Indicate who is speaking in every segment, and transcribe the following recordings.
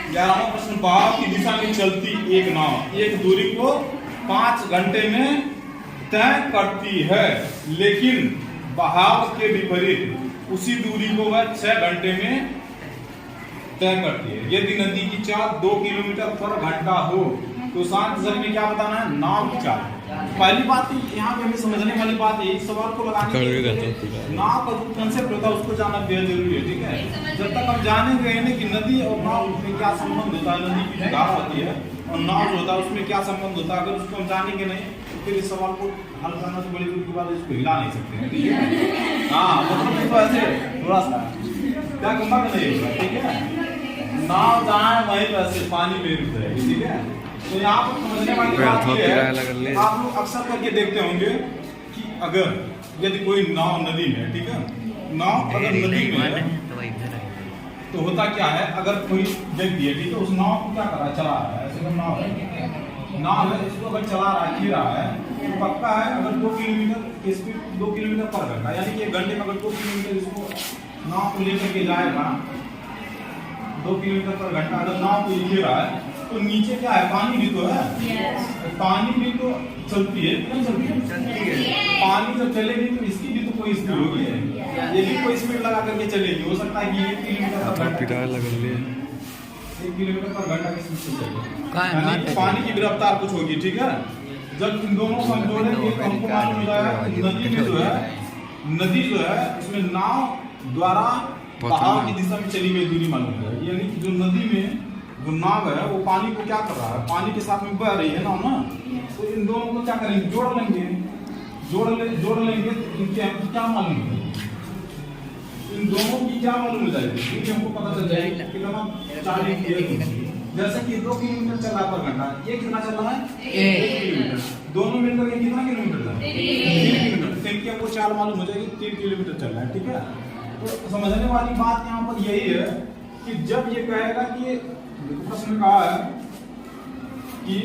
Speaker 1: 11वां प्रश्न, बहाव की दिशा में चलती एक नाव एक दूरी को 5 घंटे में तय करती है, लेकिन बहाव के विपरीत उसी दूरी को वह 6 घंटे में तय करती है। यदि नदी की चाल 2 किलोमीटर पर घंटा हो तो शांत जल में क्या बताना है? नाव की चाल। पहली बात यहाँ पे हमें समझने वाली बात है, इस सवाल को लगाने के लिए नाव का जो कंसेप्ट होता है उसको जानना बेहद जरूरी है। ठीक है, जब तक हम जानेंगे नहीं कि नदी और नाव में क्या संबंध होता है, नदी की जो धारा होती है और नाव जो होता है उसमें क्या संबंध होता है, अगर उसको हम जानेंगे नहीं तो फिर इस सवाल को हल करना तो बड़ी दूर की बात, इसको हिला नहीं सकते। ठीक है, हाँ मतलब ऐसे थोड़ा सा क्या कमा नहीं होगा। ठीक है, नाव जहाँ है वहीं पर से पानी में रुक जाएगी। ठीक है, तो यहाँ पर समझने वाली बात ये है, आप लोग अक्सर करके देखते होंगे कि अगर यदि कोई नाव नदी में, ठीक है, नाव अगर नदी में है तो होता क्या है, अगर कोई व्यक्ति है, ठीक है, उस नाव को क्या कर रहा है? चला रहा है। ऐसे तो नाव है, इसको अगर चला रहा है, खींच रहा है, तो पक्का है अगर 2 किलोमीटर की स्पीड 2 किलोमीटर पर घंटा, यानी कि 1 घंटे में अगर 2 किलोमीटर इसको नाव को लेकर के जाएगा, 2 किलोमीटर पर घंटा अगर नाव को ले रहा है तो नीचे क्या है? पानी भी तो है। पानी भी तो चलती है, नहीं चलती है? पानी जब चलेगी तो इसकी भी तो कोई स्पीड होगी, ये भी कोई स्पीड लगा करके चलेगी। हो सकता है कि 1 किलोमीटर पर घंटा की स्पीड से चले, पानी की रफ्तार कुछ होगी। ठीक है, जब इन दोनों को हम जोड़ेंगे तो हमको मालूम हो जाएगा कि नदी में जो है, नदी जो है उसमें नाव द्वारा बहाव की दिशा में चली गई दूरी मालूम है। यानी कि जो नदी में जो नाव है वो पानी को क्या कर रहा है? पानी के साथ में बह रही है ना। तो इन दोनों को क्या करेंगे? जोड़ लेंगे तो इनके हमको क्या मालूम है? इन दोनों की क्या मालूम हो जाएगी? क्योंकि हमको पता चल जाएगा कितना 40 किलोमीटर, जैसे कि 2 किलोमीटर चल रहा पर घंटा, ये कितना चल रहा है? 1 किलोमीटर। दोनों मिलकर ये कितना किलोमीटर चल रहा है? 3 किलोमीटर। तो इनकी हमको चाल मालूम हो जाएगी, 3 किलोमीटर चल रहा है। ठीक है, तो समझने वाली बात यहाँ पर यही है कि जब ये कहेगा कि प्रश्न में कहा है कि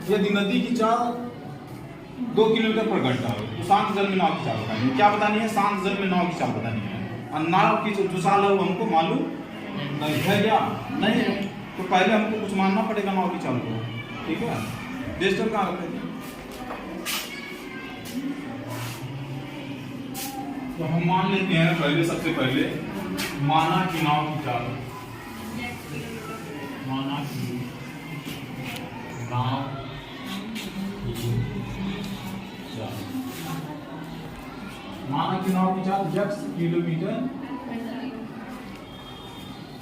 Speaker 1: यदि नदी की चाल 2 किलोमीटर पर घंटा हो तो शांत जल में नाव की चाल बतानी है। क्या बतानी है? शांत जल में नाव की चाल बतानी है। और नाव की जो चाल है वो हमको मालूम नहीं है या नहीं है, तो पहले हमको कुछ मानना पड़ेगा नाव की चाल को। ठीक है, डिजिटल कहाँ रखते हैं? तो हम मान लेते हैं पहले, सबसे पहले माना कि नाव की चाल, माना कि नाव की चाल, माना कि नाव की चाल 10 किलोमीटर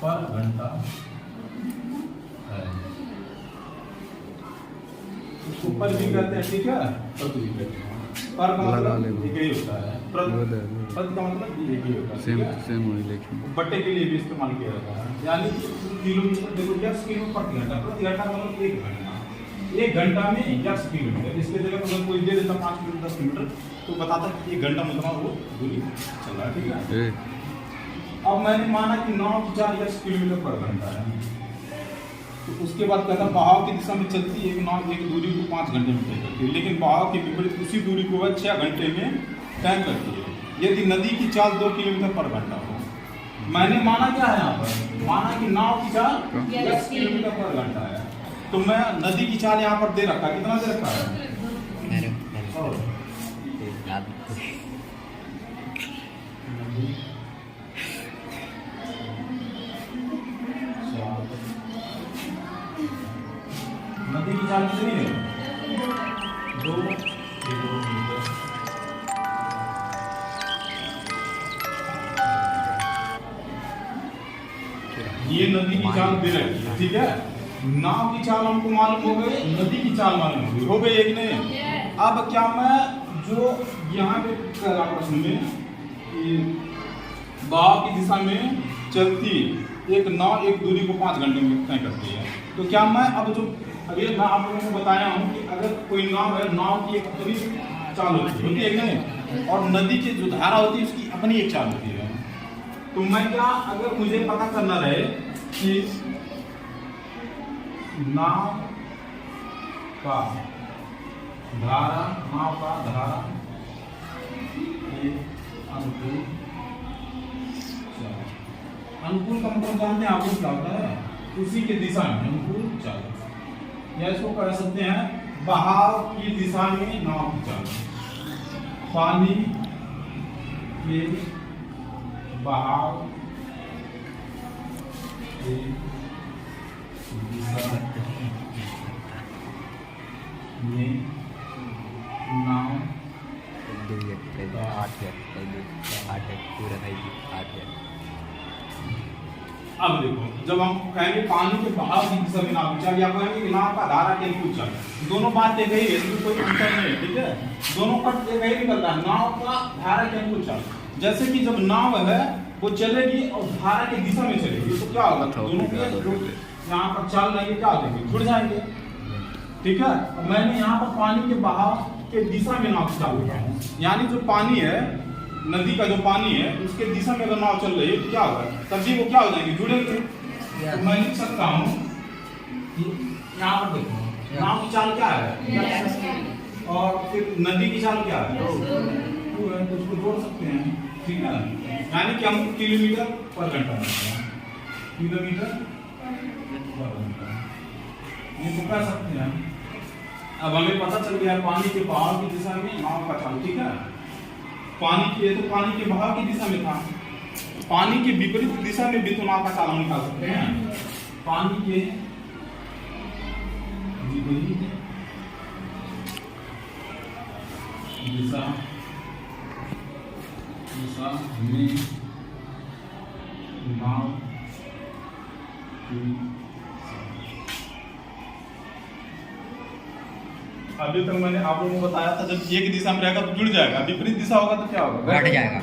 Speaker 1: पर घंटा है। ऊपर भी कहते हैं, ठीक है, प्रति भी कहते हैं। पर का मतलब एक ही होता है, प्रति का मतलब एक ही होता है। सेम लेकिन बट्टे के लिए भी इस्तेमाल किया जाता है। यानी किलोमीटर, देखो 10 किलोमीटर प्रति घंटा मतलब 1 घंटा, 1 घंटा में 10 किलोमीटर। इसके जगह अगर कोई दे देता 5 किलोमीटर 10 किलोमीटर तो बताता 1 घंटा मतलब वो दूरी चल रहा है। ठीक है, अब मैंने माना कि नाव की चाल 10 किलोमीटर पर घंटा है, तो उसके बाद कहता बहाव की दिशा में चलती एक नाव एक दूरी को 5 घंटे में तय करती है, लेकिन बहाव के विपरीत उसी दूरी को वह 6 घंटे में तय करती है यदि नदी की चाल 2 किलोमीटर पर घंटा हो। मैंने माना क्या है यहाँ पर? माना कि नाव की चाल 10 किलोमीटर पर घंटा है, तो मैं नदी की चाल यहाँ पर दे रखा, कितना दे रखा है? नदी की चाल कितनी है? 2 किलोमीटर। ये नदी की चाल दे रही है। ठीक है, नाव की चाल हमको मालूम हो गई, नदी की चाल मालूम हो गई, एक नहीं। अब क्या मैं जो यहाँ पे कह रहा प्रश्न में बहाव की दिशा में चलती एक नाव एक दूरी को 5 घंटे में तय करती है, तो क्या मैं अब जो अभी मैं आप लोगों को बताया हूँ कि अगर कोई नाव है, नाव की एक अपनी चाल होती है नहीं, और नदी की जो धारा होती है उसकी अपनी एक चाल होती है। तो मैं क्या, अगर मुझे पता करना रहे कि नाव का धारा, नाव का धारा अनुकूल का मतलब जानते हैं आप लोग क्या होता है? उसी के दिशा में हमको चाल, या इसको कह सकते हैं बहाव की दिशा में नाव की चाल। पानी के बहाव की दिशा में नाव अब देखो, जब हम कहेंगे पानी के बहाव की दिशा में नाव चल, या कहेंगे कि नाव का धारा के अनुकूल चल, दोनों बात एक ही है, इसमें कोई अंतर नहीं है, ठीक है। दोनों का एक ही निकलता है, नाव का धारा के अनुकूल चल। जैसे कि जब नाव है वो चलेगी और धारा की दिशा में चलेगी, तो क्या होगा, दोनों के जो यहाँ पर चल रहेंगे क्या हो जाएंगे, जुड़ जाएंगे, ठीक है। मैंने यहाँ पर पानी के बहाव के दिशा में नाव चालू किया है, यानी जो पानी है, नदी का जो पानी है उसके दिशा में अगर नाव चल रही है तो क्या होगा, तभी वो क्या हो जाएंगे, जुड़ेंगे। तो मैं लिख सकता हूँ यहाँ पर देखो, नाव की चाल क्या है और फिर नदी की चाल क्या है, तो उसको जोड़ सकते हैं, ठीक है। यानी कि हमको किलोमीटर पर घंटा किलोमीटर पर घंटा ये तो कह सकते हैं। अब हमें पता चल गया पानी के बहाव की दिशा में नाव का चाल, ठीक है। पानी की, ये तो पानी के बहाव की दिशा में था, पानी के विपरीत दिशा में भी तो नाव का चाल हम निकाल सकते हैं। पानी के विपरीत दिशा में नाव की, अभी तक मैंने आप लोगों को बताया था जब एक दिशा में रहेगा तो जुड़ जाएगा, विपरीत दिशा होगा तो क्या होगा,
Speaker 2: घट जाएगा।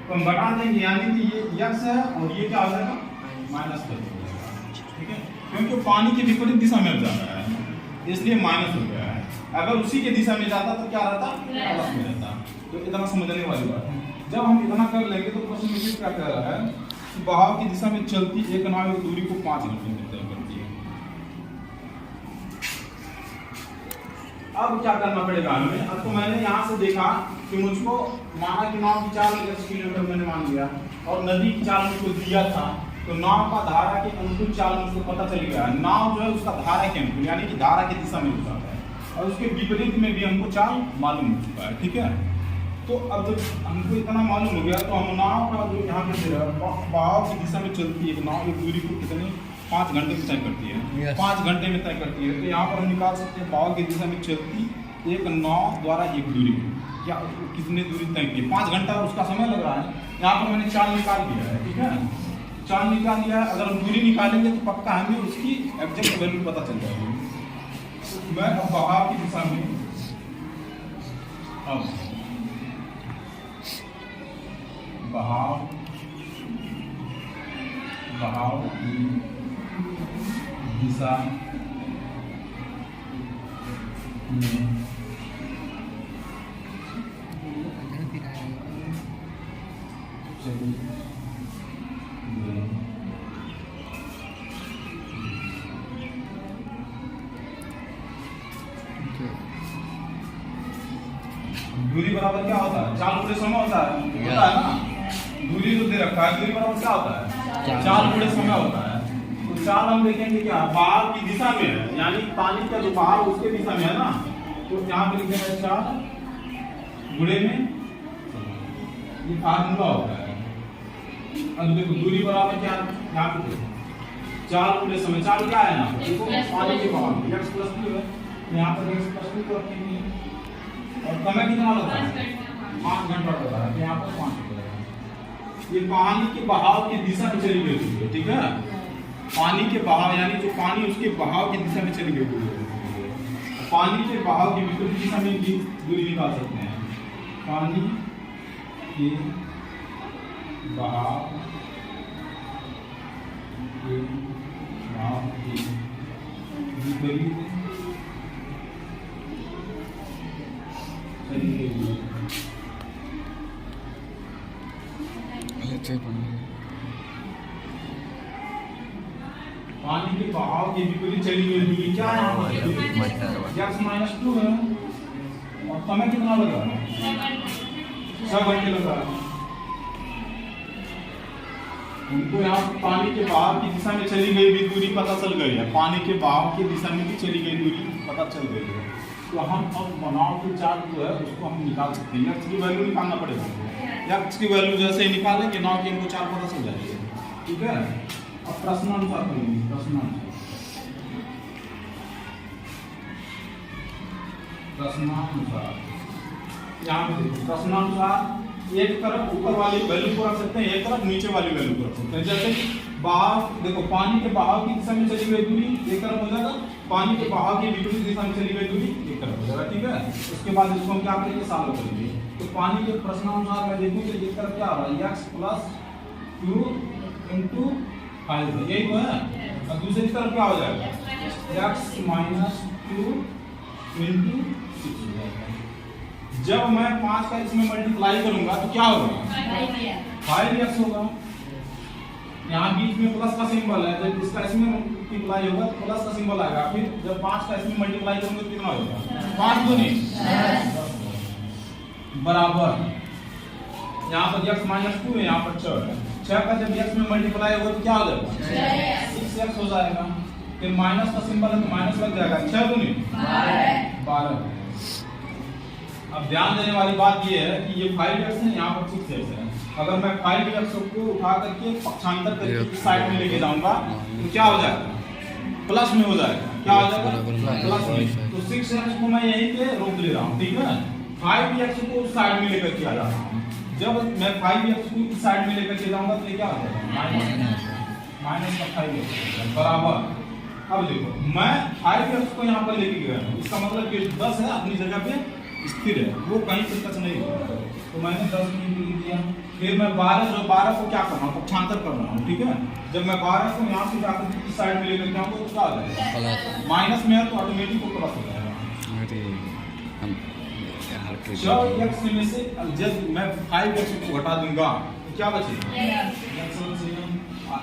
Speaker 1: तो हम घटा देंगे, यानी कि ये यक्स है और ये क्या हो जाएगा, माइनस हो जाएगा, ठीक है। क्योंकि पानी के विपरीत दिशा में जा रहा है इसलिए माइनस हो गया है। अगर उसी के दिशा में जाता तो क्या रहता, प्लस में रहता। तो इतना समझने वाली बात है। जब हम इतना कर लेंगे तो प्रश्न में क्या कह रहा है कि बहाव की दिशा में चलती एक नाव एक दूरी को 5 घंटे में तय करती है। अब क्या करना पड़ेगा हमें, अब तो मैंने यहाँ से देखा कि मुझको माना कि नाव की चाल 10 किलोमीटर मैंने मान लिया और नदी की चाल मुझको दिया था, तो नाव का धारा के अनुकूल चाल मुझको पता चल गया। नाव जो है उसका धारा के अनुकूल यानी कि धारा की दिशा में जाता है और उसके विपरीत में भी हमको चाल मालूम हो चुका है, ठीक है। तो अब जब हमको इतना मालूम हो गया तो हम नाव का जो यहाँ पे बहाव की दिशा में चलती है नाव एक दूरी को कितने 5 घंटे में तय करती है, 5 घंटे में तय करती है। तो यहाँ पर हम निकाल सकते हैं बहाव की दिशा में चलती एक नाव द्वारा एक दूरी को क्या कितने दूरी तय की, 5 घंटा उसका समय लग रहा है। यहाँ पर मैंने चाल निकाल दिया है, ठीक है, चाल निकाल दिया है। अगर हम दूरी निकालेंगे तो पक्का हमें उसकी एग्जैक्ट वैल्यू पता चल जाएगी। मैं अब बहाव की दिशा में अब बहाव की दिशा में दूरी बराबर क्या होता है, चाल गुणे समय होता है ना। दूरी जो दे रखा है दूरी बराबर क्या होता है, चाल गुणे समय होता है। तो चाल हम देखेंगे क्या बहाव की दिशा में है, यानी पानी का जो बहाव उसके दिशा में है ना, तो यहाँ पे लिखेंगे चाल गुणे में ये फार्मूला होता है। अब देखो दूरी बराबर क्या है, यहाँ पे देखो चाल गुणे समय, चाल क्या है ना पानी के बहाव x + 2 है, यहाँ पर x + 2 को रखेंगे और समय कितना लगता है 5 घंटा लगता है, यहाँ पर 5 घंटा। ये पानी के बहाव की दिशा में चली गई है, ठीक है। पानी के बहाव यानी जो पानी उसके बहाव की दिशा में चली गई है, पानी के बहाव की विपरीत दिशा में भी दूरी निकाल सकते हैं। पानी के बहाव की विपरीत पानी के बहाव के विपरीत चली गई दूरी क्या है, x - 2 है और समय कितना लगा 6 घंटे लगा। उनको यहाँ पानी के बहाव की दिशा में चली गई भी दूरी पता चल गई है, पानी के बहाव की दिशा में भी चली गई दूरी पता चल गई है। तो हम अब बनाव की चार्ट जो है उसको हम निकाल सकते हैं। एक्स की वैल्यू निकालना पड़ेगा, एक्स की वैल्यू जैसे ही निकालेंगे नाव की इनको चार्ट पता चल जाएगी। ठीक है, अब प्रश्नानुसार करेंगे। प्रश्नानुसार यहाँ पे देखो, प्रश्नानुसार एक तरफ ऊपर वाली वैल्यू को रख सकते हैं, एक तरफ नीचे वाली वैल्यू को रख सकते हैं। जैसे कि बहाव देखो, पानी के बहाव की दिशा में चली गई दूरी एक तरफ हो जाएगा, पानी के बहाव की विपरीत दिशा में चली गई दूरी एक तरफ हो जाएगा। ठीक है, उसके बाद इसको हम क्या करेंगे, सॉल्व करेंगे। तो पानी के प्रश्नानुसार मैं देखूं कि एक तरफ क्या आ रहा है, x + 2 × 5 यही तो है, और दूसरी तरफ क्या हो जाएगा, x - 2 × 6 हो जाएगा। जब मैं 5 का इसमें मल्टीप्लाई करूंगा तो क्या होगा, 5x होगा। यहाँ बीच में प्लस का सिंबल है, जब इसका इसमें मल्टीप्लाई होगा तो प्लस का सिंबल आएगा। फिर जब 5 का इसमें मल्टीप्लाई करूंगा तो कितना होगा, 5 दूनी बराबर, यहाँ पर x - 2 है, यहाँ पर 6 है। 6 का जब x में मल्टीप्लाई होगा तो क्या हो जाएगा, 6x हो जाएगा। फिर माइनस का सिंबल है तो माइनस लग जाएगा, 6 दूनी 12। अब ध्यान देने वाली बात ये है कि ये 5x है, यहाँ पर 6x है। अगर मैं 5x को उठा करके पक्षांतर करके इस साइड में लेके जाऊंगा तो क्या हो जाएगा, प्लस में हो जाएगा। क्या हो जाएगा, प्लस में। तो 6x को मैं यहीं पे रोक ले रहा हूँ। ठीक है, 5x को उस साइड में लेकर के आ रहा हूँ। जब मैं 5x को इस साइड में लेकर के जाऊंगा तो ये क्या हो जाएगा, माइनस का 5x बराबर। अब देखो, मैं 5x को यहाँ पर लेके गया हूँ, इसका मतलब कि 10 है अपनी जगह पे स्थिर है, वो कहीं पर टच नहीं होगा। तो मैंने 10 लिख दिया। फिर मैं 12 को क्या कर रहा हूँ, पक्षांतर कर रहा हूँ। ठीक है, जब मैं 12 को यहाँ से जाकर इस साइड में लेकर जाऊंगा तो क्या हो जाएगा, माइनस में है तो ऑटोमेटिक को प्लस हो जाएगा। जब x में से जब मैं 5x को घटा दूंगा तो क्या बचेगा,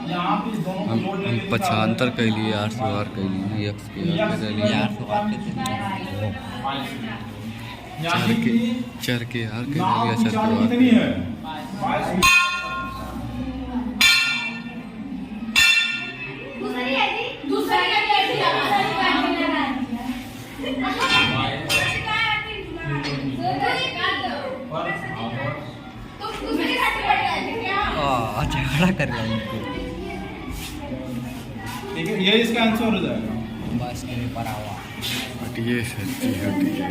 Speaker 1: यहाँ पे दोनों को जोड़ लेंगे।
Speaker 2: पक्षांतर के लिए 800 के लिए x के लिए 4 के r के लिए 4
Speaker 1: कितनी है,
Speaker 2: झगड़ा कर रहा है।
Speaker 1: ठीक है, ये इसका आंसर हो जाएगा।
Speaker 2: बस के लिए पड़ा हुआ। ये सच्ची होती है।